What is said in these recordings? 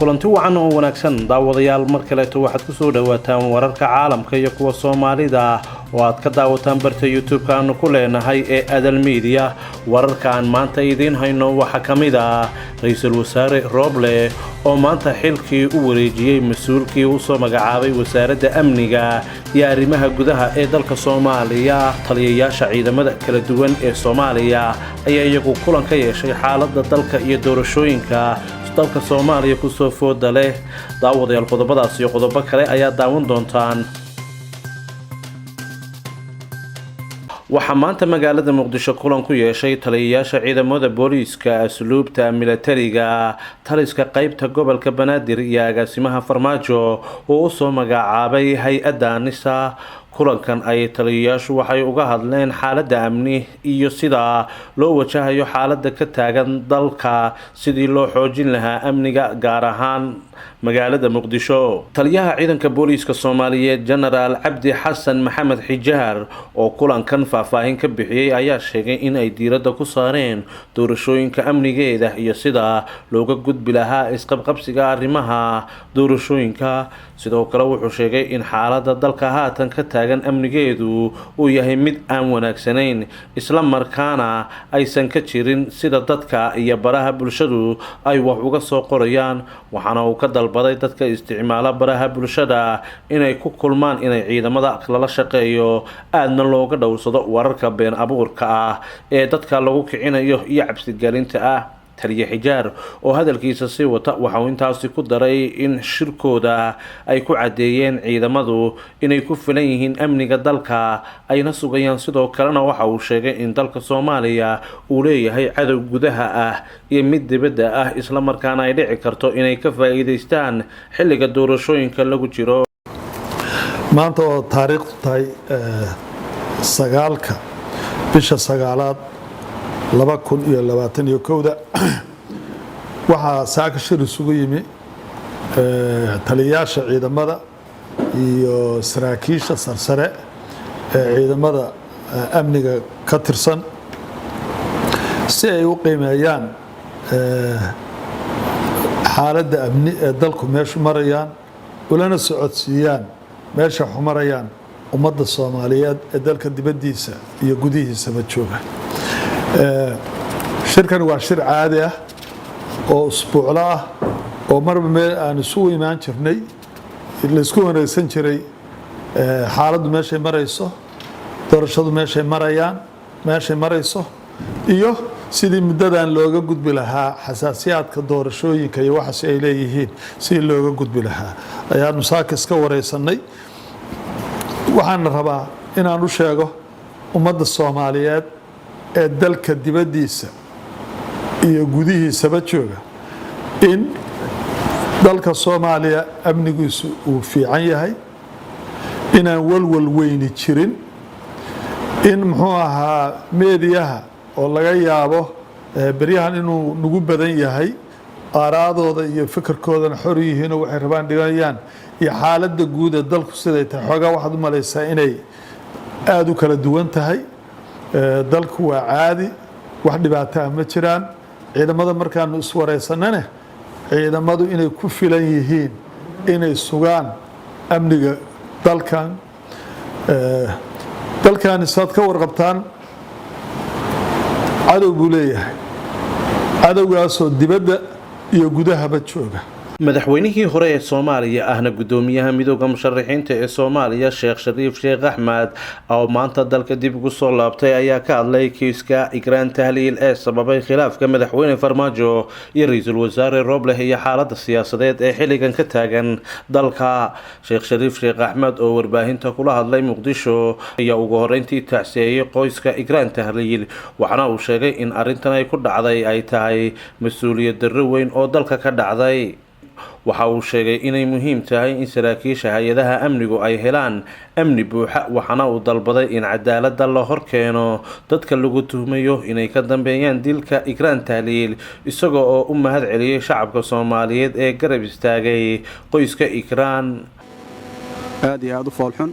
kulanti wacan oo wanaagsan daawadayaal mar kale waxaad ku soo dhawaataan wararka caalamka iyo kuwa Soomaalida oo aad ka daawataan barta YouTube-ka aanu ku leenahay ee Adal Media. wararkan maanta idin hayno waxa kamid ah Ra'iisul Wasaare Roble oo maanta xilkii u wareejiyay mas'uulkii uu soo magacaabay wasaaradda amniga iyo arrimaha gudaha ee dalka Soomaaliya. taliyayaasha ciidamada kala duwan ee Soomaaliya ayaa iyagu kulan ka yeeshay xaaladda dalka iyo doorashooyinka dalka Soomaaliya ku soo fooda leh. daawadayaal qodobadaas iyo qodobo kale ayaa daawan doontaan. waxaa maanta magaalada Muqdisho kulan ku yeeshay taliyayaasha ciidamada booliiska asluubta militariga taliska qaybta gobolka Banaadir iyo agaasimaha Farmaajo oo soo magacaabay hay'adda NISA. kulankan ay taliyayaashu waxay uga hadleen xaaladda amni iyo sida loo wajahayo xaaladda ka taagan dalka sidii loo xoojin lahaa amniga gaar ahaan magaalada Muqdisho. taliyaha ciidanka booliiska Soomaaliyeed General Cabdi Xasan Maxamed Xijaar oo kulankan faahfaahin ka bixiyay ayaa sheegay in ay diiradda ku saareen doorashooyinka amnigeeda iyo sida looga gudbi lahaa isqabqabsiga arrimaha doorashooyinka. sidoo kale wuxuu sheegay in xaaladda dalka haatan ka taagan amnigeedu uu yahay mid aan wanaagsanayn isla markaana aysan ka jirin sida dadka iyo baraha bulshadu ay wax uga soo qorayaan. waxaana uu ka dalbaday dadka isticmaala baraha bulshada inay ku kulmaan inay ciidamada lala shaqeeyo aadna looga dhowrsado wararka been abuurka ah ee dadka lagu kicinayo iyo cabsigelinta ah. taliye Xijaar oo hadalkiisa sii wata waxa uu intaasi ku daray in shirkooda ay ku cadeeyeen ciidamadu inay ku filan yihiin amniga dalka ayna sugayaan. sidoo kalena waxa uu sheegay in dalka Soomaaliya uu leeyahay cadow gudaha ah iyo mid dibadda ah isla markaana ay dhici karto inay ka faa'iideystaan xilliga doorashooyinka lagu jiro. maanta oo taariikhdu tahay 9 bisha 9 2021 waxaa saaka shir isugu yimi taliyayaasha ciidamada iyo saraakiisha sarsare ee ciidamada amniga ka tirsan si ay u qiimeeyaan xaaladda amni ee dalku meeshu marayaan ulana socodsiiyaan meesha xumarayaan ummadda Soomaaliyeed ee dalka dibadiisa iyo gudihiisaba jooga. shirkan waa shir caadi ah oo usbuuclo ah oo marba meel aan isugu imaan jirnay la isku wareegsan jiray xaaladdu meeshay marayso doorashadu meeshay marayso iyo sidii muddadan looga gudbi lahaa xasaasiyaadka doorashooyinka iyo waxa ay leeyihiin sidii looga gudbi lahaa ayaanu saaka iska wareysanay. waxaan rabaa inaan u sheego ummadda Soomaaliyeed ee dalka dibadiisa iyo gudihiisaba jooga in dalka Soomaaliya amnigiisu uu fiican yahay inaan walwal weyni jirin in muxuu ahaa meediyaha oo laga yaabo baryahan inuu nagu badan yahay aaraadooda iyo fikirkoodana xor yihiin oo waxay rabaan dhiganayaan iyo xaaladda guud ee dalku siday tahay xogaa waxaad u malaysaa inay aad u kala duwan tahay. dalku waa caadi wax dhibaato ah ma jiraan. ciidamada markaanu iswareysanana ciidamadu inay ku filan yihiin inay sugaan amniga dalkan isaad ka warqabtaan cadow buu leeyahay cadowgaasoo dibadda iyo gudahaba jooga. madaxweynihii hore ee Soomaaliya ahna gudoomiyaha midowga musharaxiinta ee Soomaaliya Sheekh Shariif Sheekh Axmed oo maanta dalka dib ugu soo laabtay ayaa ka hadlay kiiska Ikraan Tahliil ee sababay khilaafka madaxweyne Farmaajo iyo Ra'iisul Wasaare Roble iyo xaaladda siyaasadeed ee xilligan ka taagan dalka. Sheekh Shariif Sheekh Axmed oo warbaahinta kula hadlay Muqdisho ayaa ugu horeyntii tacsiyeeyay qoyska Ikraan Tahliil waxaana uu sheegay in arrintan ay ku dhacday ay tahay mas'uuliyad darro weyn oo dalka ka dhacday. waxa uu sheegay inay muhiim tahay in saraakiisha hay'adaha amnigu ay helaan amni buuxa waxaana uu dalbaday in cadaaladda la hor keeno dadka lagu tuhmayo inay ka dambeeyaan dilka Ikraan Tahliil isagoo oo u mahad celiyay shacabka Soomaaliyeed ee garab istaagay qoyska Ikraan. aad iyo aad u foolxun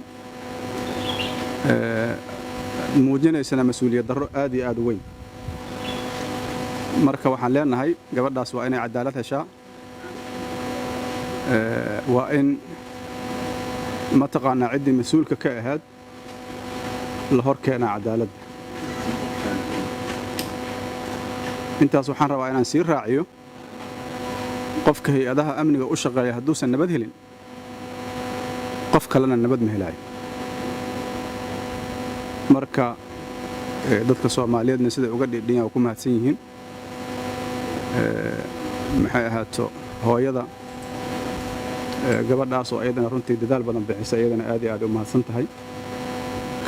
muujinaysana mas'uuliyad darro aad iyo aad u weyn. marka waxaan leenahay gabadhaas waa inay cadaalad heshaa waa in mataqaanaa ciddii mas-uulka ka ahayd la hor keenaa cadaaladda. intaas waxaan rabaa inaan sii raaciyo qofka hay-adaha amniga u shaqeeya hadduusan nabad helin qof kalena nabad ma helaayo. marka dadka Soomaaliyeedna sida uga dhidhiyan oo ku mahadsan yihiin maxay ahaato hooyada gabadhaas oo ayadana runtii dadaal badan bixisay ayadana aad iyo aad u mahadsan tahay.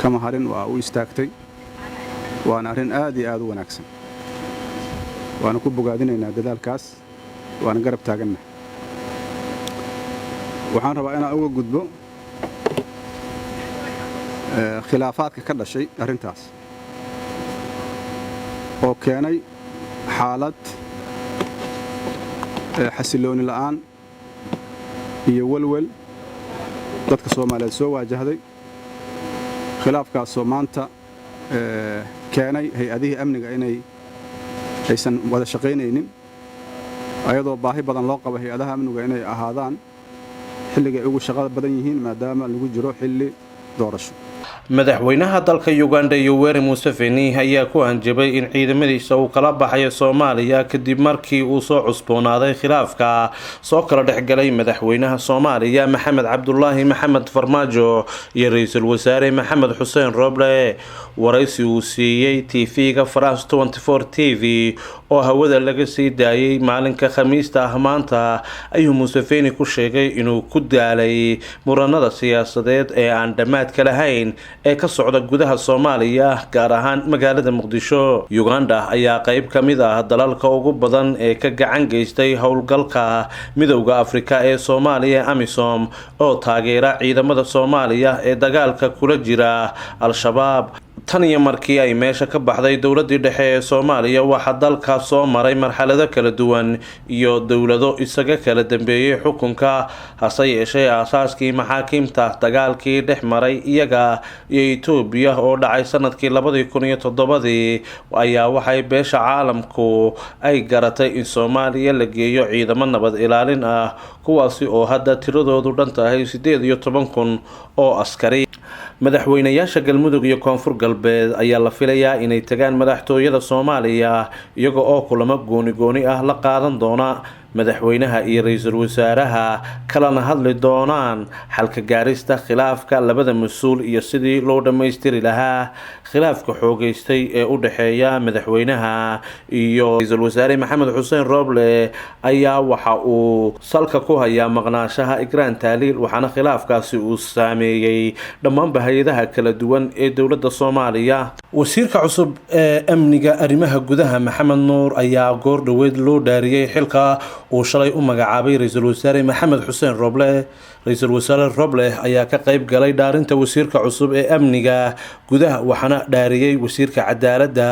kama harin waa u istaagtay waana arrin aad iyo aad u wanaagsan. waana ku bogaadinaynaa dadaalkaas waana garab taagannahay. waxaan rabaa inaan uga gudbo khilaafaadka ka dhashay arrintaas oo keenay xaalad xasilooni la'aan iyo walwal dadka Soomaaliyeed soo waajahday. khilaafkaasoo maanta keenay hay-adihii amniga inay aysan wada shaqaynaynin ayadoo baahi badan loo qabo hay-adaha amniga inay ahaadaan xilligay ugu shaqada badan yihiin maadaama lagu jiro xilli doorasho. madaxweynaha dalka Uganda Yoweri Museveni ayaa ku hanjabay in ciidamadiisa uu kala baxayo Soomaaliya kadib markii uu soo cusboonaaday khilaafka soo kala dhexgalay madaxweynaha Soomaaliya Maxamed Cabdullaahi Maxamed Farmaajo iyo ra'iisul wasaare Maxamed Xuseen Roble. waraysi uu siiyay TV-ga France 24 TV oo hawada laga sii daayay maalinka Khamiista ah maanta ayuu Museveni ku sheegay inuu ku daalay muranada siyaasadeed ee aan dhamaadka lahayn ee ka socda gudaha Soomaaliya gaar ahaan magaalada Muqdisho. Uganda ayaa qayb ka mid ah dalalka ugu badan ee ka gacan geystay howlgalka Midowga Afrika ee Soomaaliya AMISOM oo taageera ciidamada Soomaaliya ee dagaalka kula jira Al-Shabaab. tan iyo markii ay meesha ka baxday dowladii dhexe ee Soomaaliya waxa dalka soo maray marxalado kala duwan iyo dowlado isaga kala dambeeyay xukunka. hase yeeshee aasaaskii maxaakiimta dagaalkii dhex maray iyaga iyo Itoobiya oo dhacay sanadkii 2007 ayaa waxay beesha caalamku ay garatay in Soomaaliya la geeyo ciidamo nabad ilaalin ah kuwaasi oo hadda tiradoodu dhan tahay 18,000 oo askari. madaxweynayaasha Galmudug iyo Koonfur Galbeed ayaa la filayaa inay tagaan madaxtooyada Soomaaliya iyaga oo kulamo gooni ah la qaadan doona madaxweynaha iyo ra'iisul wasaaraha kalana hadli doonaan xalka gaarista khilaafka labada mas'uul iyo sidii loo dhameystiri lahaa khilaafka xoogeystay ee u dhaxeeya madaxweynaha iyo ra'iisul wasaare Maxamed Xuseen Roble ayaa waxa uu salka ku hayaa maqnaashaha Ikraan Taaliil waxaana khilaafkaasi uu saameeyay dhammaan hay'adaha kala duwan ee dowladda Soomaaliya. wasiirka cusub ee amniga arrimaha gudaha Maxamed Nuur ayaa goor dhaweed loo dhaariyay xilka uu shalay u magacaabay ra'iisul wasaare Maxamed Xuseen Roble. ra'iisul wasaare Roble ayaa ka qayb galay dhaarinta wasiirka cusub ee amniga gudaha waxaana dhaariyay wasiirka cadaaladda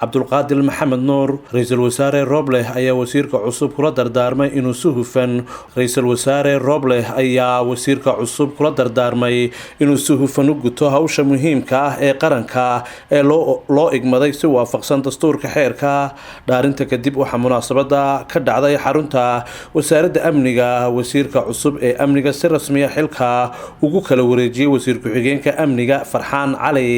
Cabdulqaadir Maxamed Nuur. ra'iisul wasaare Roble ayaa wasiirka cusub kula dardaarmay inuu si hufan ra'iisul wasaare Roble ayaa wasiirka cusub kula dardaarmay inuu si hufan u guto hawsha muhiimka ah ee qaranka ee loo igmaday si waafaqsan dastuurka xeerka. dhaarinta kadib waxa munaasabada ka dhacday xarunta wasaaradda amniga wasiirka cusub ee amniga si rasmi ah xilka ugu kala wareejiyay wasiir ku-xigeenka amniga Farxaan Cali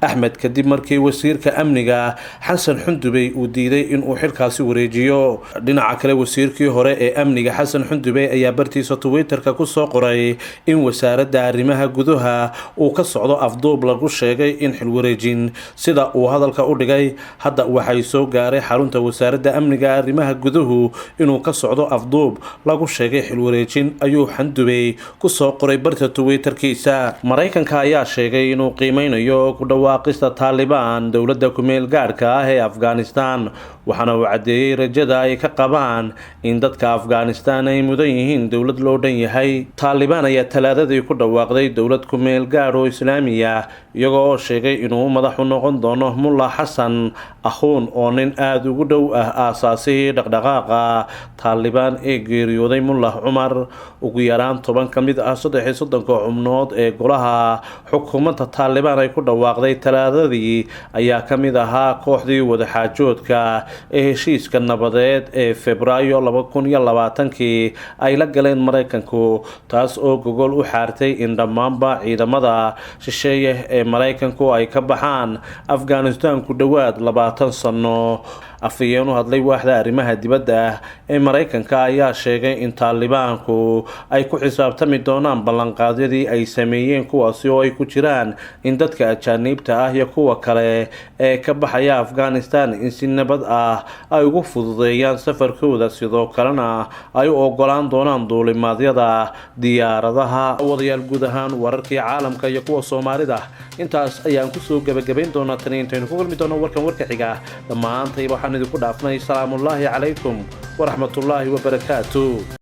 Axmed kadib markii wasiirka amniga Xasan Xundubey uu diiday in uu xilkaasi wareejiyo. dhinaca kale wasiirkii hore ee amniga Xasan Xundubey ayaa bartiisa Twitter-ka ku soo qoray in wasaaradda arrimaha gudaha uu ka socdo afduub lagu sheegay in xil wareejin sida uu hadalka u dhigay. hadda waxay soo gaaray xarunta wasaaradda amniga arrimaha guduhu inuu ka socdo afduub lagu sheegay xil wareejin ayuu Xundubey ku soo qoray barta Twitter-kiisa. Mareykanka ayaa sheegay inuu qiimeynayo ku dhawaaqista Taliban dowladda ku meel gaarka ah ee Afghanistan waxaana uu cadeeyay rajada ay ka qabaan in dadka Afghanistan ay mudan yihiin dowlad loo dhan yahay. Taliban ayaa talaadadii ku dhawaaqday dowlad ku meel gaar oo Islaamiya iyagoo oo sheegay inuu madax u noqon doono Mullah Xasan Akhuun oo nin aad ugu dhow ah aasaasihii dhaqdhaqaaqa Taliban ee geeriyooday Mullah Cumar. ugu yaraan 10 ka mid ah 33 xubnood ee golaha xukuumadda Taliban ay ku dhawaaqday talaadadii ayaa ka mid ahaa kooxdii wada xaajoodka ee heshiiska nabadeed ee Febraayo 2020 ay la galeen Mareykanku, taas oo gogol u xaartay in dhammaanba ciidamada shisheeye ee Mareykanku ay ka baxaan Afghanistan ku dhawaad 20 sano. afayeen u hadlay waaxda arrimaha dibadda ee Mareykanka ayaa sheegay in Taalibaanku ay ku xisaabtami doonaan ballanqaadyadii ay sameeyeen, kuwaasi oo ay ku jiraan in dadka ajaanibta ah iyo kuwa kale ee ka baxaya Afghanistan in si nabad ah ay ugu fududeeyaan safarkooda, sidoo kalena ay u ogolaan doonaan duulimaadyada diyaaradaha. wadayaal guud ahaan wararkii caalamka iyo kuwa Soomaalida intaas ayaan ku soo gabagabayn doonaa tan intaynu ku kulmi doono warka xiga. dhammaantayba waxaan idinku dhaafnay salaamullaahi calaykum waraxmatullaahi wabarakaatuh.